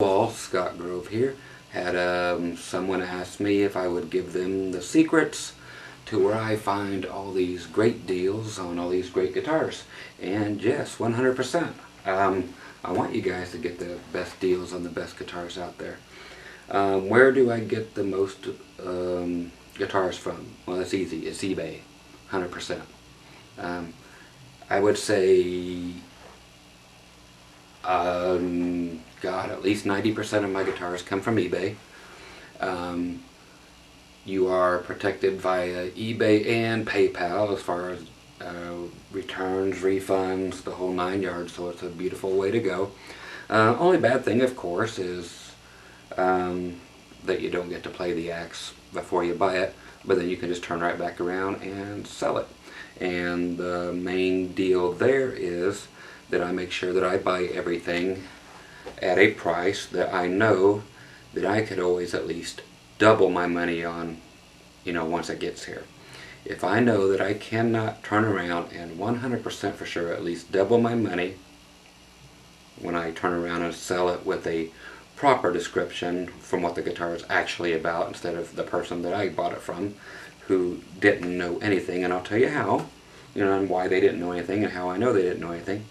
Wall, Scott Grove here. Had someone ask me if I would give them the secrets to where I find all these great deals on all these great guitars. And yes, 100%. I want you guys to get the best deals on the best guitars out there. Where do I get the most guitars from? Well, it's easy. It's eBay, 100%. I would say, God, at least 90% of my guitars come from eBay. You are protected via eBay and PayPal as far as returns, refunds, the whole 9 yards, so it's a beautiful way to go. Only bad thing, of course, is that you don't get to play the axe before you buy it, but then you can just turn right back around and sell it. And the main deal there is that I make sure that I buy everything at a price that I know that I could always at least double my money on, once it gets here. If I know that I cannot turn around and 100% for sure at least double my money when I turn around and sell it with a proper description from what the guitar is actually about, instead of the person that I bought it from who didn't know anything, and I'll tell you how, and why they didn't know anything and how I know they didn't know anything,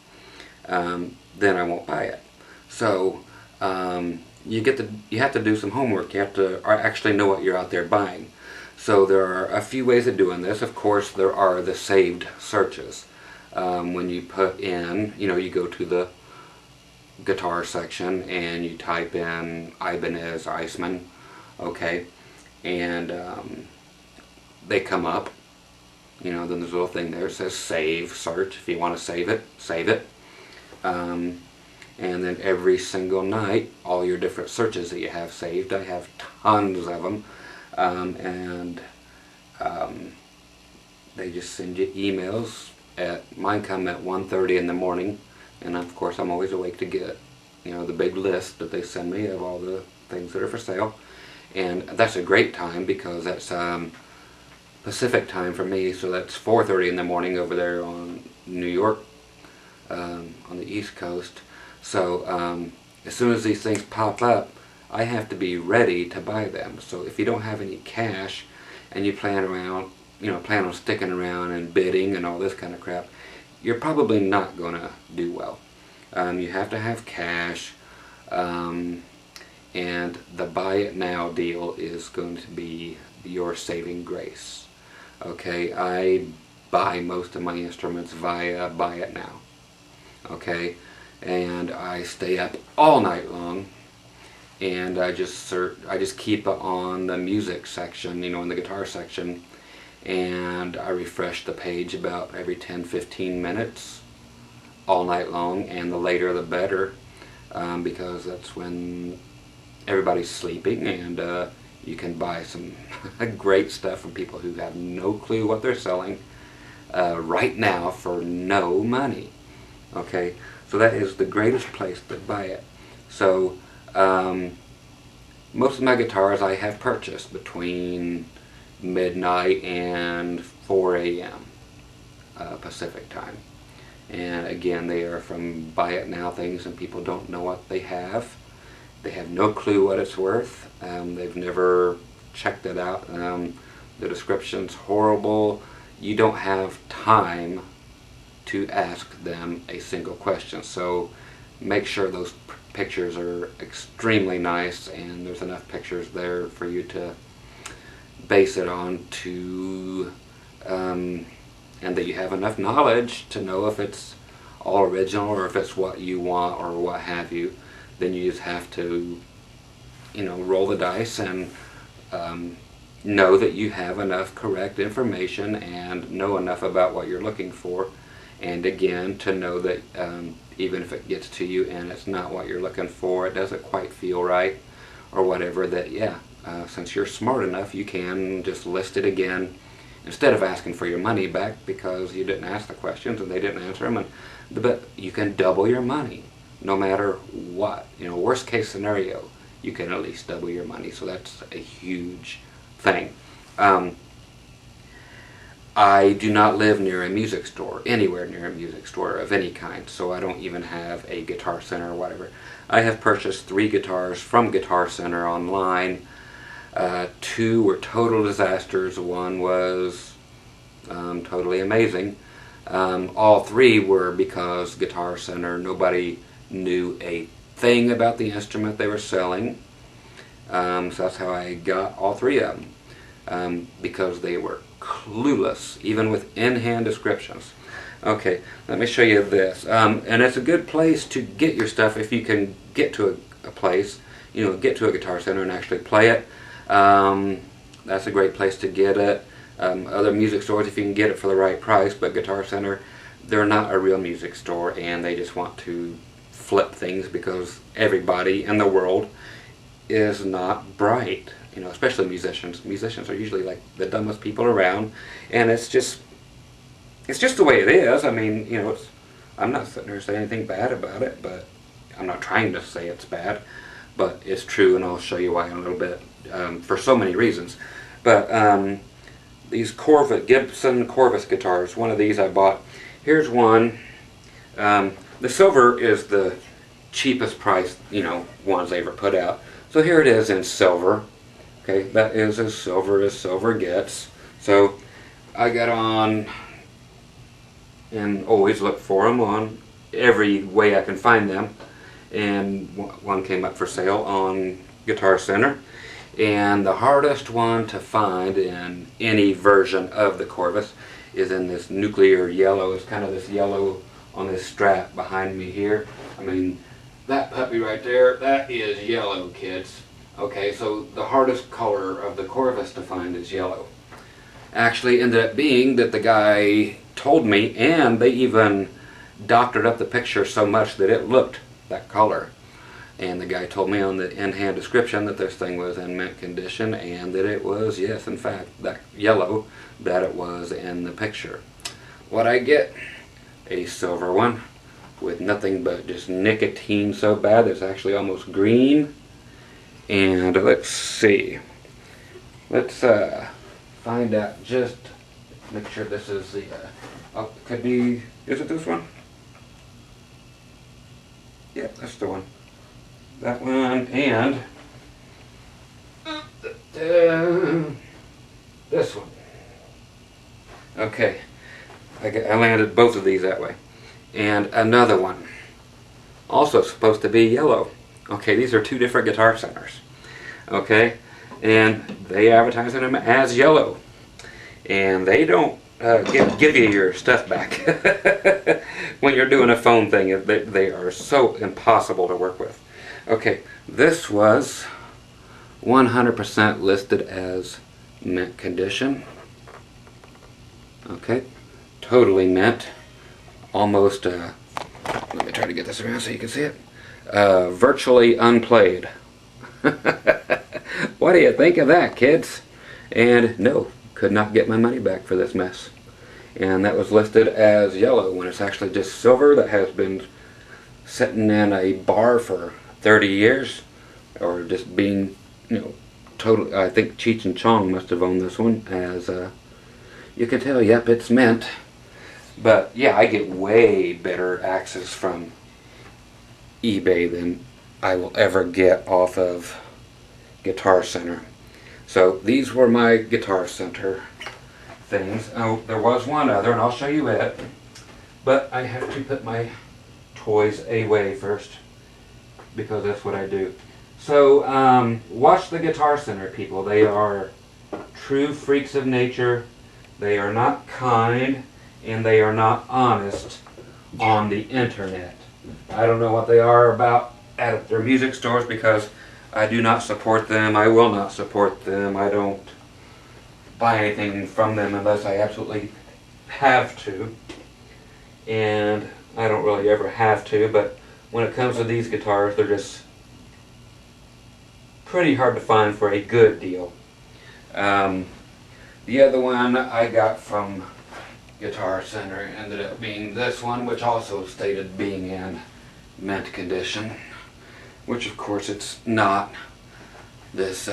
then I won't buy it. So you have to do some homework. You have to actually know what you're out there buying. So there are a few ways of doing this. Of course, there are the saved searches. When you put in, you go to the guitar section and you type in Ibanez, Iceman, okay, and they come up. Then there's a little thing there that says save, search. If you want to save it, save it. And then every single night, all your different searches that you have saved, I have tons of them, they just send you emails. Mine come at 1:30 in the morning, and of course I'm always awake to get, the big list that they send me of all the things that are for sale. And that's a great time because that's Pacific time for me, so that's 4:30 in the morning over there on New York, on the East Coast. So as soon as these things pop up, I have to be ready to buy them. So if you don't have any cash and you plan on sticking around and bidding and all this kind of crap, you're probably not going to do well. You have to have cash, and the buy it now deal is going to be your saving grace. Okay, I buy most of my instruments via buy it now. Okay, and I stay up all night long, and I just keep it on the music section, in the guitar section, and I refresh the page about every 10-15 minutes all night long, and the later the better, because that's when everybody's sleeping, and you can buy some great stuff from people who have no clue what they're selling right now for no money. Okay, so that is the greatest place to buy it. So most of my guitars I have purchased between midnight and 4 a.m. Pacific time. And again, they are from buy it now things, and people don't know what they have. They have no clue what it's worth. They've never checked it out. The description's horrible. You don't have time to ask them a single question. So make sure those pictures are extremely nice and there's enough pictures there for you to base it on, and that you have enough knowledge to know if it's all original or if it's what you want or what have you. Then you just have to, roll the dice and know that you have enough correct information and know enough about what you're looking for. And again, to know that even if it gets to you and it's not what you're looking for, it doesn't quite feel right or whatever, that since you're smart enough, you can just list it again instead of asking for your money back because you didn't ask the questions and they didn't answer them. But you can double your money no matter what. Worst case scenario, you can at least double your money. So that's a huge thing. I do not live near a music store, anywhere near a music store of any kind, so I don't even have a Guitar Center or whatever. I have purchased 3 guitars from Guitar Center online. 2 were total disasters. 1 was totally amazing. All 3 were because Guitar Center, nobody knew a thing about the instrument they were selling. So that's how I got all 3 of them, because they were clueless, even with in-hand descriptions. Okay, let me show you this. And it's a good place to get your stuff if you can get to a place, get to a Guitar Center and actually play it. That's a great place to get it. Other music stores, if you can get it for the right price, but Guitar Center, they're not a real music store, and they just want to flip things because everybody in the world is not bright. Especially musicians. Musicians are usually like the dumbest people around, and it's just the way it is. I mean, I'm not sitting there saying anything bad about it, but I'm not trying to say it's bad, but it's true, and I'll show you why in a little bit, for so many reasons. But these Gibson Corvus guitars, one of these I bought. Here's one. The silver is the cheapest price, ones they ever put out. So here it is in silver. Okay, that is as silver gets. So I got on and always look for them on every way I can find them. And one came up for sale on Guitar Center. And the hardest one to find in any version of the Corvus is in this nuclear yellow. It's kind of this yellow on this strap behind me here. I mean, that puppy right there, that is yellow, kids. Okay, so the hardest color of the Corvus to find is yellow. Actually ended up being that the guy told me, and they even doctored up the picture so much that it looked that color. And the guy told me on the in-hand description that this thing was in mint condition, and that it was, yes, in fact, that yellow that it was in the picture. What I get? A silver one with nothing but just nicotine so bad that it's actually almost green. And let's see. Let's find out, just make sure this is the, could be, is it this one? Yeah, that's the one. That one, and this one. Okay, I landed both of these that way. And another one, also supposed to be yellow. Okay, these are 2 different Guitar Centers. Okay, and they advertise them as yellow. And they don't give you your stuff back when you're doing a phone thing. They are so impossible to work with. Okay, this was 100% listed as mint condition. Okay, totally mint. Almost, let me try to get this around so you can see it. Virtually unplayed. What do you think of that, kids? And no, could not get my money back for this mess. And that was listed as yellow when it's actually just silver that has been sitting in a bar for 30 years, or just being, totally. I think Cheech and Chong must have owned this one, as you can tell, yep, it's mint. But yeah, I get way better access from eBay than I will ever get off of Guitar Center. So these were my Guitar Center things. Oh, there was one other, and I'll show you it. But I have to put my toys away first, because that's what I do. So watch the Guitar Center people. They are true freaks of nature. They are not kind, and they are not honest on the internet. I don't know what they are about at their music stores, because I do not support them. I will not support them. I don't buy anything from them unless I absolutely have to. And I don't really ever have to, but when it comes to these guitars, they're just pretty hard to find for a good deal. The other one I got from Guitar Center ended up being this one, which also stated being in mint condition, which of course it's not. This,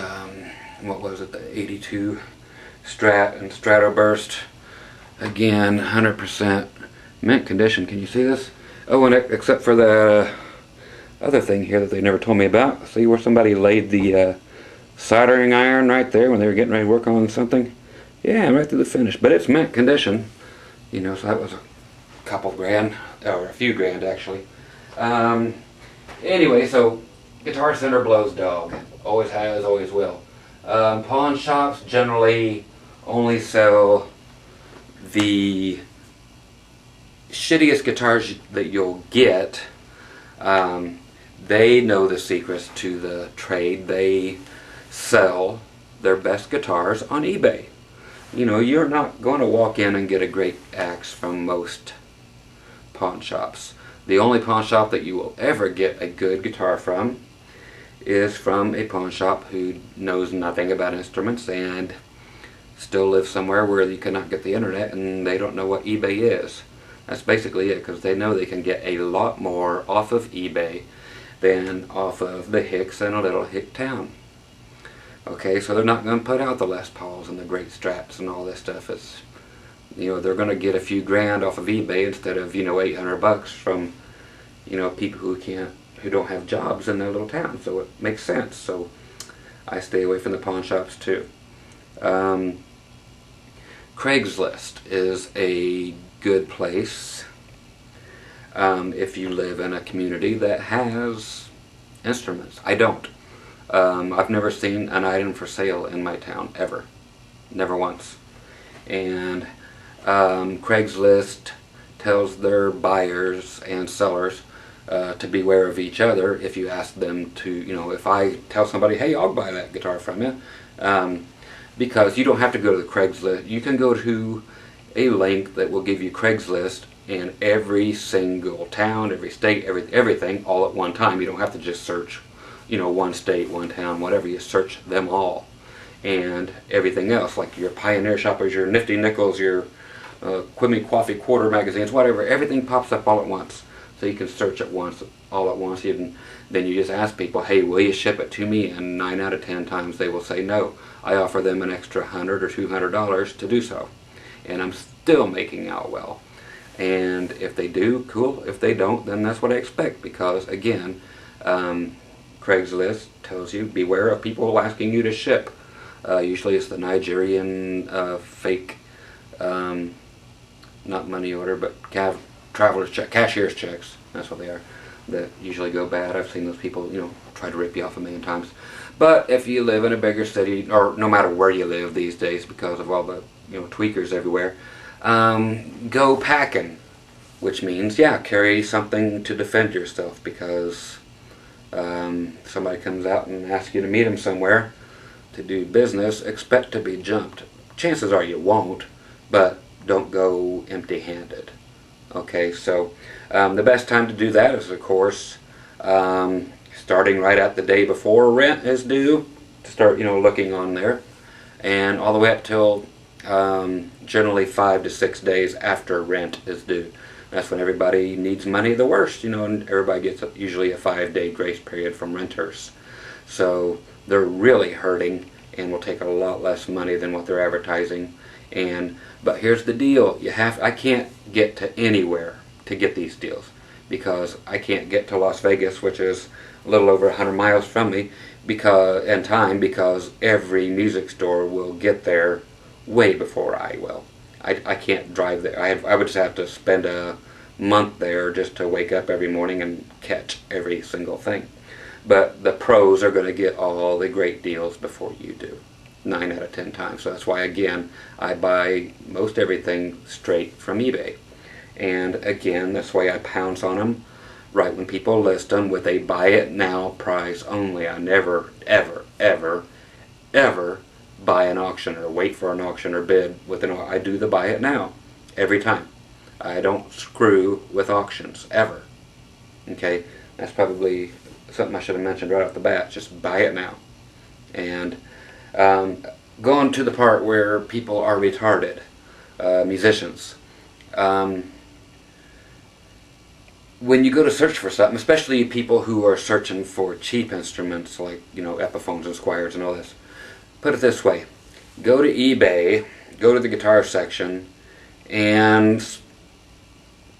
what was it, the 82 Strat and Stratoburst Again, 100% mint condition. Can you see this? Oh, and except for the other thing here that they never told me about. See where somebody laid the soldering iron right there when they were getting ready to work on something? Yeah, right through the finish. But it's mint condition. You know, so that was a couple grand, or a few grand actually. Anyway, so Guitar Center blows dog. Always has, always will. Pawn shops generally only sell the shittiest guitars that you'll get. They know the secrets to the trade. They sell their best guitars on eBay. You know, you're not going to walk in and get a great axe from most pawn shops. The only pawn shop that you will ever get a good guitar from is from a pawn shop who knows nothing about instruments and still lives somewhere where you cannot get the internet and they don't know what eBay is. That's basically it, because they know they can get a lot more off of eBay than off of the Hicks in a little hick town. Okay, so they're not going to put out the Les Pauls and the Great Strats and all this stuff. It's, you know, they're going to get a few grand off of eBay instead of, you know, $800 from, you know, people who don't have jobs in their little town. So it makes sense. So I stay away from the pawn shops too. Craigslist is a good place if you live in a community that has instruments. I don't. I've never seen an item for sale in my town, ever. Never once. And Craigslist tells their buyers and sellers to beware of each other if you ask them to, you know, if I tell somebody, hey, I'll buy that guitar from you, because you don't have to go to the Craigslist. You can go to a link that will give you Craigslist in every single town, every state, everything all at one time. You don't have to just search, you know, one state, one town, whatever. You search them all. And everything else, like your Pioneer Shoppers, your Nifty Nickels, your Quimmy Coffee Quarter magazines, whatever, everything pops up all at once. So you can search it all at once. Then you just ask people, hey, will you ship it to me? And 9 out of 10 times they will say no. I offer them an extra $100 or $200 to do so. And I'm still making out well. And if they do, cool. If they don't, then that's what I expect. Because, again, Craigslist tells you, beware of people asking you to ship. Usually it's the Nigerian fake, not money order, but traveler's check, cashier's checks. That's what they are. That usually go bad. I've seen those people, you know, try to rip you off a million times. But if you live in a bigger city, or no matter where you live these days, because of all the, you know, tweakers everywhere, go packing, which means, yeah, carry something to defend yourself, because somebody comes out and asks you to meet them somewhere to do business, expect to be jumped. Chances are you won't, but don't go empty-handed. Okay, so the best time to do that is, of course, starting right at the day before rent is due, to start, you know, looking on there, and all the way up till generally 5 to 6 days after rent is due. That's when everybody needs money the worst, you know, and everybody gets usually a 5-day grace period from renters. So they're really hurting and will take a lot less money than what they're advertising. But here's the deal: I can't get to anywhere to get these deals, because I can't get to Las Vegas, which is a little over 100 miles from me, because every music store will get there way before I will. I can't drive there. I would just have to spend a month there just to wake up every morning and catch every single thing. But the pros are going to get all the great deals before you do, 9 out of 10 times. So that's why, again, I buy most everything straight from eBay. And again, that's why I pounce on them right when people list them with a buy it now price only. I never, ever, ever, ever buy an auction or wait for an auction or bid with an auction. I do the buy it now every time. I don't screw with auctions ever. Okay, that's probably something I should have mentioned right off the bat. Just buy it now. And going to the part where people are retarded, musicians. When you go to search for something, especially people who are searching for cheap instruments like, you know, Epiphones and Squires and all this, put it this way: go to eBay, go to the guitar section, And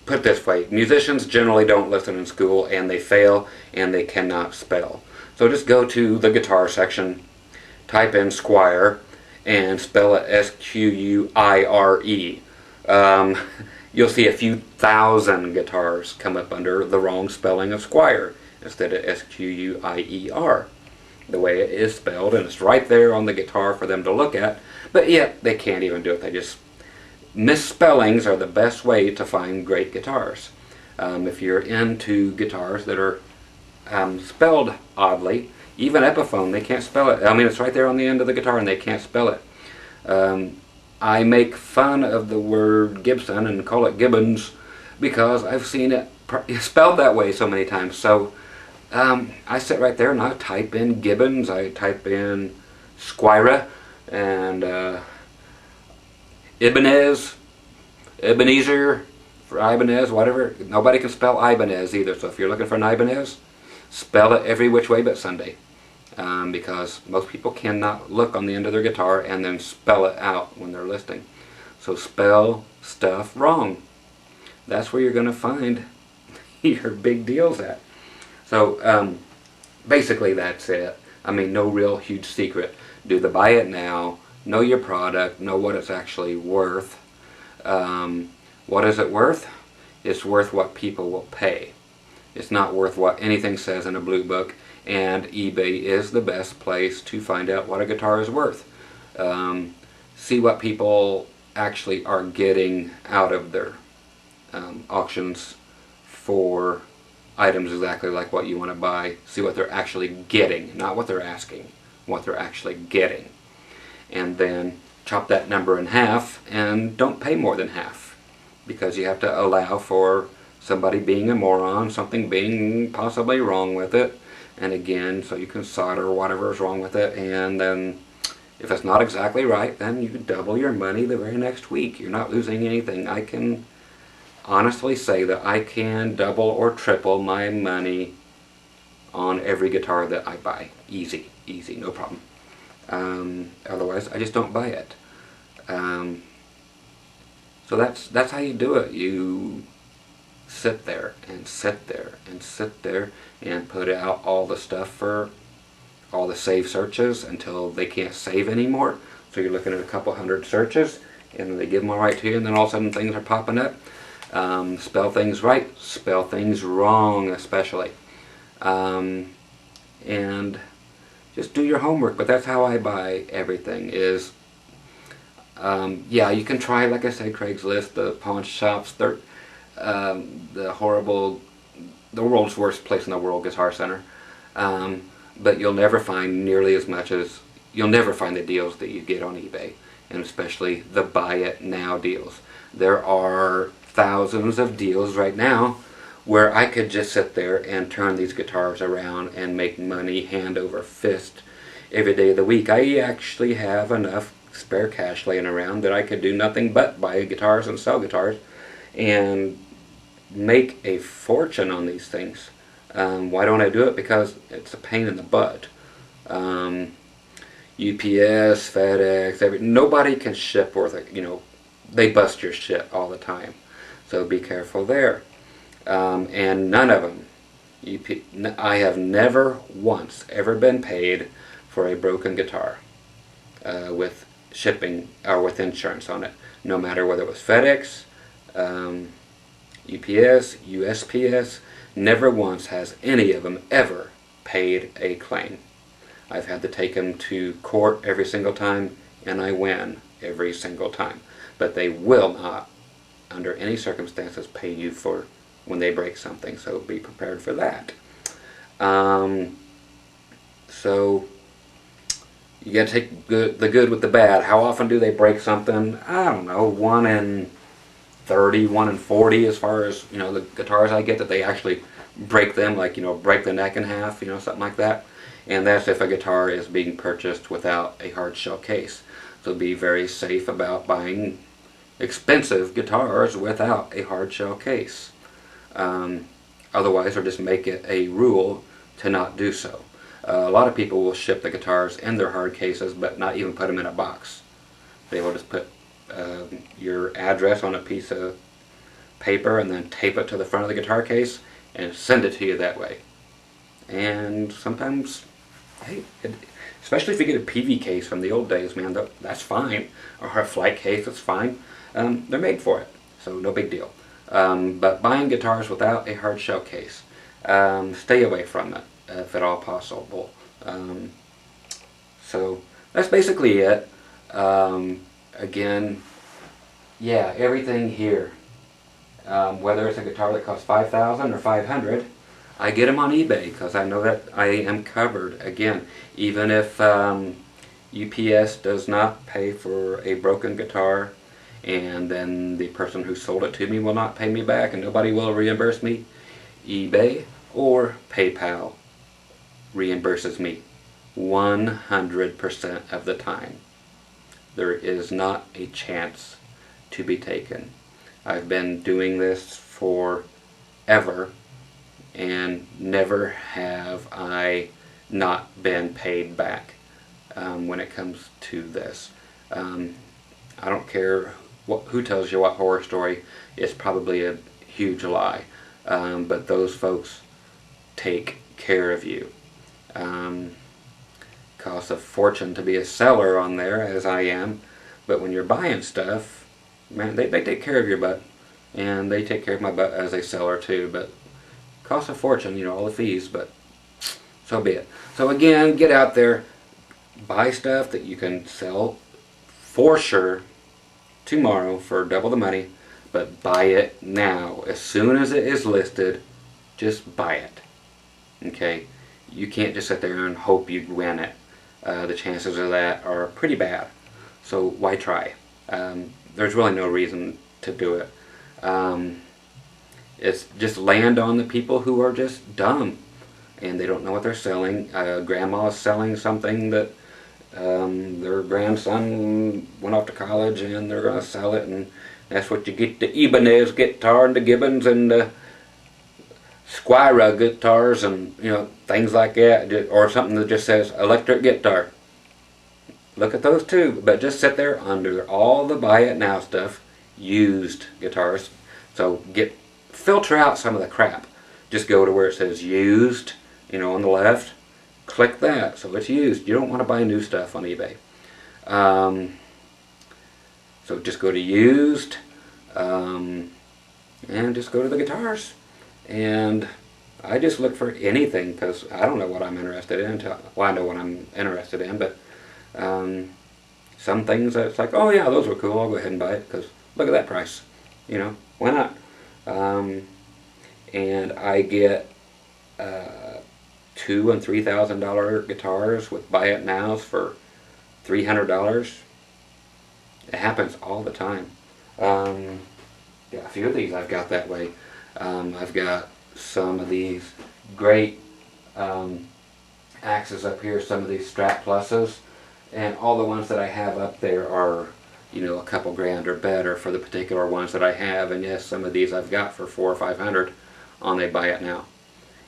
put it this way, musicians generally don't listen in school, and they fail, and they cannot spell. So just go to the guitar section, type in Squire, and spell it Squire. You'll see a few thousand guitars come up under the wrong spelling of Squire instead of Squire, the way it is spelled, and it's right there on the guitar for them to look at. But yet they can't even do it. They just misspellings are the best way to find great guitars. If you're into guitars that are spelled oddly, even Epiphone, they can't spell it. I mean, it's right there on the end of the guitar and they can't spell it. I make fun of the word Gibson and call it Gibbons because I've seen it spelled that way so many times. So I sit right there and I type in Gibbons, I type in Squire, and Ibanez, Ebenezer, for Ibanez, whatever. Nobody can spell Ibanez either, so if you're looking for an Ibanez, spell it every which way but Sunday. Because most people cannot look on the end of their guitar and then spell it out when they're listening. So spell stuff wrong. That's where you're going to find your big deals at. So basically that's it. I mean, no real huge secret. Do the buy it now. Know your product. Know what it's actually worth. What is it worth? It's worth what people will pay. It's not worth what anything says in a blue book. And eBay is the best place to find out what a guitar is worth. See what people actually are getting out of their auctions for items exactly like what you want to buy. See what they're actually getting, not what they're asking, what they're actually getting. And then chop that number in half and don't pay more than half, because you have to allow for somebody being a moron, something being possibly wrong with it. And again, so you can solder whatever is wrong with it, and then if it's not exactly right, then you double your money the very next week. You're not losing anything. I can honestly say that I can double or triple my money on every guitar that I buy. Easy, easy, no problem. Otherwise, I just don't buy it. So that's how you do it. You sit there and sit there and sit there and put out all the stuff for all the save searches until they can't save anymore. So you're looking at a couple hundred searches and they give them all right to you, and then all of a sudden things are popping up. Spell things right, spell things wrong especially. And just do your homework. But that's how I buy everything is, yeah, you can try, like I said, Craigslist, the pawn shops, the world's worst place in the world, Guitar Center. But you'll never find nearly as much as, you'll never find the deals that you get on eBay, and especially the buy it now deals. There are thousands of deals right now where I could just sit there and turn these guitars around and make money hand over fist every day of the week. I actually have enough spare cash laying around that I could do nothing but buy guitars and sell guitars and make a fortune on these things. Why don't I do it? Because it's a pain in the butt. UPS, FedEx, nobody can ship worth it. You know, they bust your shit all the time. So be careful there. And none of them, I have never once ever been paid for a broken guitar with shipping or with insurance on it. No matter whether it was FedEx, UPS, USPS, never once has any of them ever paid a claim. I've had to take them to court every single time, and I win every single time. But they will not, under any circumstances, pay you for when they break something, so be prepared for that. So you got to take the good with the bad. How often do they break something? I don't know, 1 in 30, 1 in 40, as far as, you know, the guitars I get that they actually break them, like, you know, break the neck in half, you know, something like that. And that's if a guitar is being purchased without a hard shell case. So be very safe about buying expensive guitars without a hard shell case. Otherwise, or just make it a rule to not do so. A lot of people will ship the guitars in their hard cases, but not even put them in a box. They will just put your address on a piece of paper and then tape it to the front of the guitar case and send it to you that way. And sometimes, hey, especially if you get a PV case from the old days, man, that's fine. Or a flight case, that's fine. They're made for it, so no big deal. But buying guitars without a hard shell case, stay away from it if at all possible. So that's basically it. Again, yeah, everything here, whether it's a guitar that costs $5,000 or $500, I get them on eBay because I know that I am covered. Again, even if UPS does not pay for a broken guitar, and then the person who sold it to me will not pay me back and nobody will reimburse me, eBay or PayPal reimburses me 100% of the time. There is not a chance to be taken. I've been doing this forever and never have I not been paid back when it comes to this. I don't care who tells you what horror story. It's probably a huge lie, but those folks take care of you. Costs a fortune to be a seller on there, as I am, but when you're buying stuff, man, they take care of your butt, and they take care of my butt as a seller too. But costs a fortune, you know, all the fees, but so be it. So again, get out there, buy stuff that you can sell for sure tomorrow for double the money, but buy it now. As soon as it is listed, just buy it. Okay? You can't just sit there and hope you win it. The chances of that are pretty bad. So why try? There's really no reason to do it. It's just land on the people who are just dumb and they don't know what they're selling. Grandma's selling something that their grandson went off to college and they're going to sell it, and that's what you get, the Ibanez guitar and the Gibbons and the Squire guitars and, you know, things like that, or something that just says electric guitar. Look at those too, but just sit there under all the buy it now stuff, used guitars. So filter out some of the crap. Just go to where it says used, you know, on the left. Click that, so it's used. You don't want to buy new stuff on eBay. So just go to used, and just go to the guitars. And I just look for anything because I don't know what I'm interested in. Well, I know what I'm interested in, but some things that it's like, oh yeah, those were cool, I'll go ahead and buy it because look at that price. You know, why not? And I get $2,000 and $3,000 guitars with buy it nows for $300. It happens all the time. Yeah, a few of these I've got that way. I've got some of these great axes up here, some of these Strat Pluses, and all the ones that I have up there are, you know, a couple grand or better for the particular ones that I have. And yes, some of these I've got for $400 or $500 on they buy it now.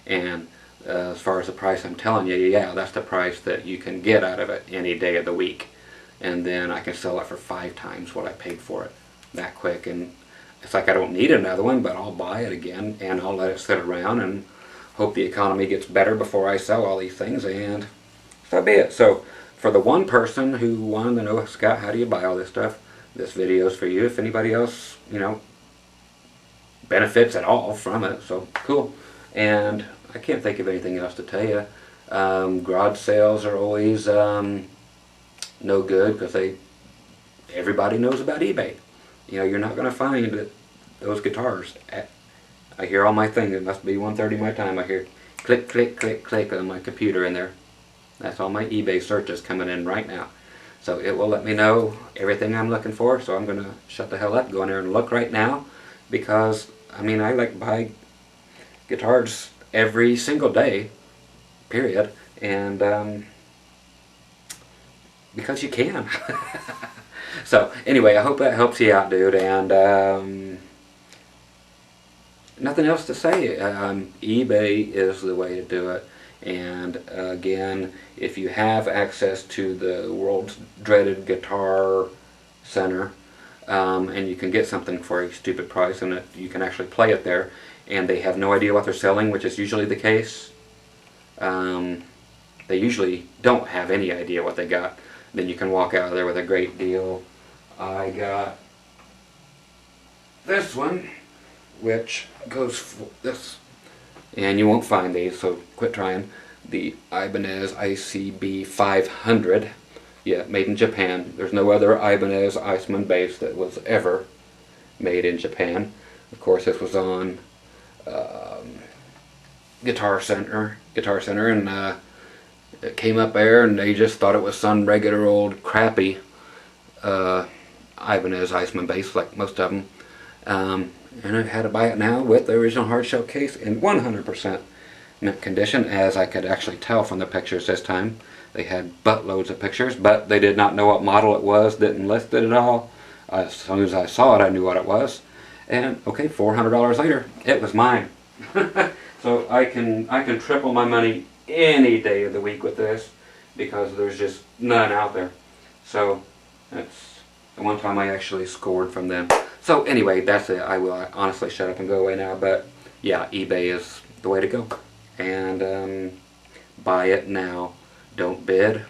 And as far as the price, I'm telling you, yeah, that's the price that you can get out of it any day of the week. And then I can sell it for 5 times what I paid for it that quick. And it's like I don't need another one, but I'll buy it again and I'll let it sit around and hope the economy gets better before I sell all these things, and so be it. So for the one person who wanted to know, Scott, how do you buy all this stuff, this video is for you. If anybody else, you know, benefits at all from it, so cool. And I can't think of anything else to tell you. Garage sales are always no good because everybody knows about eBay. You know, you're not going to find those guitars. I hear all my things. It must be 1:30 my time. I hear click, click, click, click on my computer in there. That's all my eBay searches coming in right now. So it will let me know everything I'm looking for. So I'm going to shut the hell up, go in there and look right now. Because, I mean, I like to buy guitars every single day, period. And because you can. So anyway, I hope that helps you out, dude. And nothing else to say. eBay is the way to do it. And again, if you have access to the world's dreaded guitar center, and you can get something for a stupid price, and you can actually play it there, and they have no idea what they're selling, which is usually the case. They usually don't have any idea what they got. Then you can walk out of there with a great deal. I got this one, which goes for this, and you won't find these, so quit trying. The Ibanez ICB 500. Yeah, made in Japan. There's no other Ibanez Iceman bass that was ever made in Japan. Of course, this was on Guitar Center, and it came up there, and they just thought it was some regular old crappy Ibanez Iceman bass, like most of them. And I had to buy it now with the original hard shell case in 100% mint condition, as I could actually tell from the pictures this time. They had buttloads of pictures, but they did not know what model it was, didn't list it at all. As soon as I saw it, I knew what it was. And okay, $400 later, it was mine. So I can triple my money any day of the week with this, because there's just none out there. So that's the one time I actually scored from them. So anyway, that's it. I will honestly shut up and go away now. But yeah, eBay is the way to go. And buy it now. Don't bid.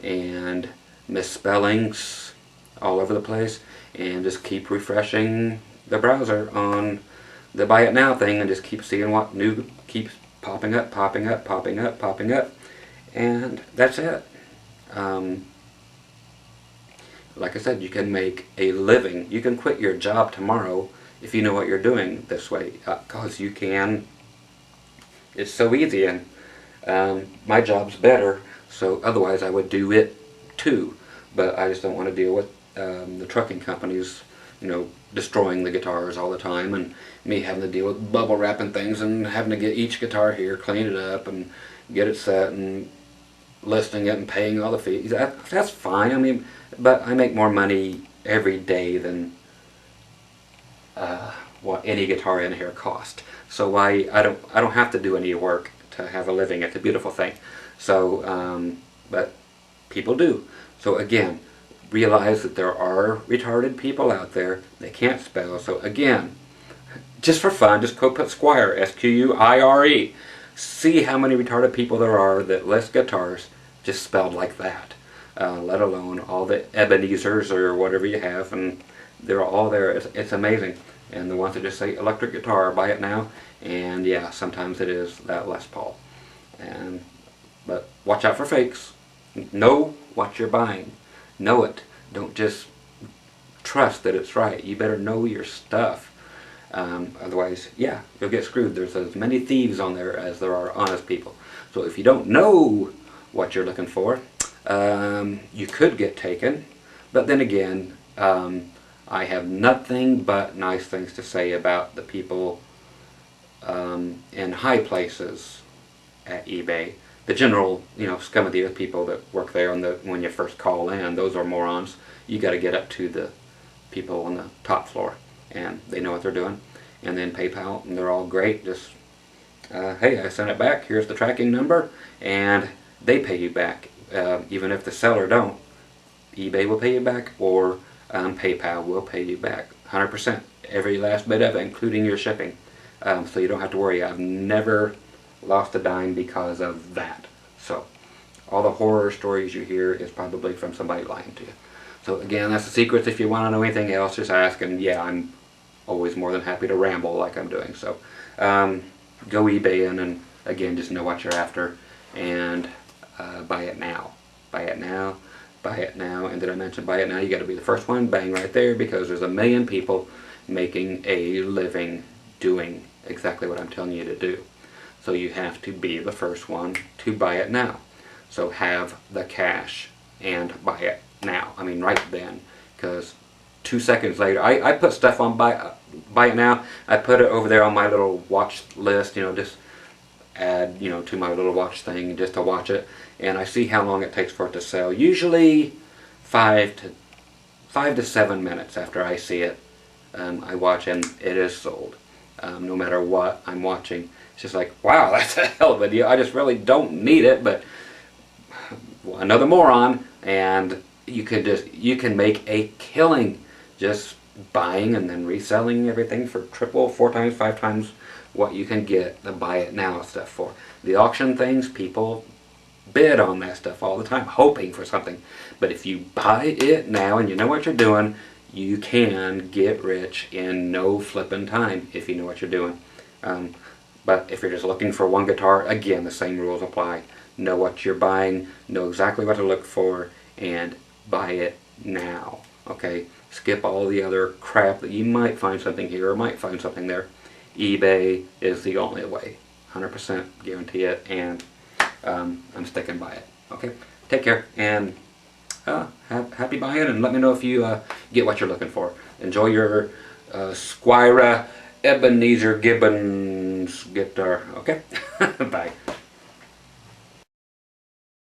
And misspellings all over the place. And just keep refreshing the browser on the buy it now thing, and just keep seeing what new keeps popping up. And that's it. Like I said, you can make a living. You can quit your job tomorrow if you know what you're doing this way, because you can. It's so easy, and my job's better, so otherwise I would do it too. But I just don't want to deal with the trucking companies, you know, destroying the guitars all the time, and me having to deal with bubble wrapping things, and having to get each guitar here, clean it up, and get it set, and listing it, and paying all the fees. That's fine. I mean, but I make more money every day than what any guitar in here cost. So I don't have to do any work to have a living. It's a beautiful thing. So but people do. So again, realize that there are retarded people out there. They can't spell. So again, just for fun, just go put Squire, S-Q-U-I-R-E. See how many retarded people there are that list guitars just spelled like that. Let alone all the Ebenezers or whatever you have, and they're all there. It's amazing. And the ones that just say electric guitar, buy it now. And yeah, sometimes it is that Les Paul. But watch out for fakes. Know what you're buying. Know it. Don't just trust that it's right. You better know your stuff. Otherwise, yeah, you'll get screwed. There's as many thieves on there as there are honest people. So if you don't know what you're looking for, you could get taken. But then again, I have nothing but nice things to say about the people in high places at eBay. The general, you know, scum of the earth people that work there when you first call in, those are morons. You got to get up to the people on the top floor, and they know what they're doing. And then PayPal, and they're all great. Just, hey, I sent it back. Here's the tracking number, and they pay you back. Even if the seller don't, eBay will pay you back, or PayPal will pay you back 100%, every last bit of it, including your shipping. So you don't have to worry. I've never lost a dime because of that. So all the horror stories you hear is probably from somebody lying to you. So again, that's the secret. If you want to know anything else, just ask. And yeah, I'm always more than happy to ramble like I'm doing. So go eBay in, and again, just know what you're after, and buy it now. Buy it now. Buy it now. And did I mention buy it now? You got to be the first one. Bang, right there, because there's a million people making a living doing exactly what I'm telling you to do. So you have to be the first one to buy it now. So have the cash and buy it now. I mean, right then, because 2 seconds later, I put stuff on buy it now. I put it over there on my little watch list, you know, just add, you know, to my little watch thing just to watch it, and I see how long it takes for it to sell. Usually 5 to 7 minutes after I see it, I watch, and it is sold. No matter what I'm watching, it's just like, wow, that's a hell of a deal. I just really don't need it, but another moron. And you can make a killing just buying and then reselling everything for triple, 4 times, 5 times what you can get the buy it now stuff for. The auction things, people bid on that stuff all the time, hoping for something. But if you buy it now and you know what you're doing, you can get rich in no flipping time if you know what you're doing. But if you're just looking for one guitar, again, the same rules apply. Know what you're buying, know exactly what to look for, and buy it now. Okay? Skip all the other crap that you might find something here or might find something there. eBay is the only way. 100% guarantee it, and I'm sticking by it. Okay? Take care, and happy buying, and let me know if you get what you're looking for. Enjoy your Squire Ebenezer Gibbons guitar. Okay? Bye.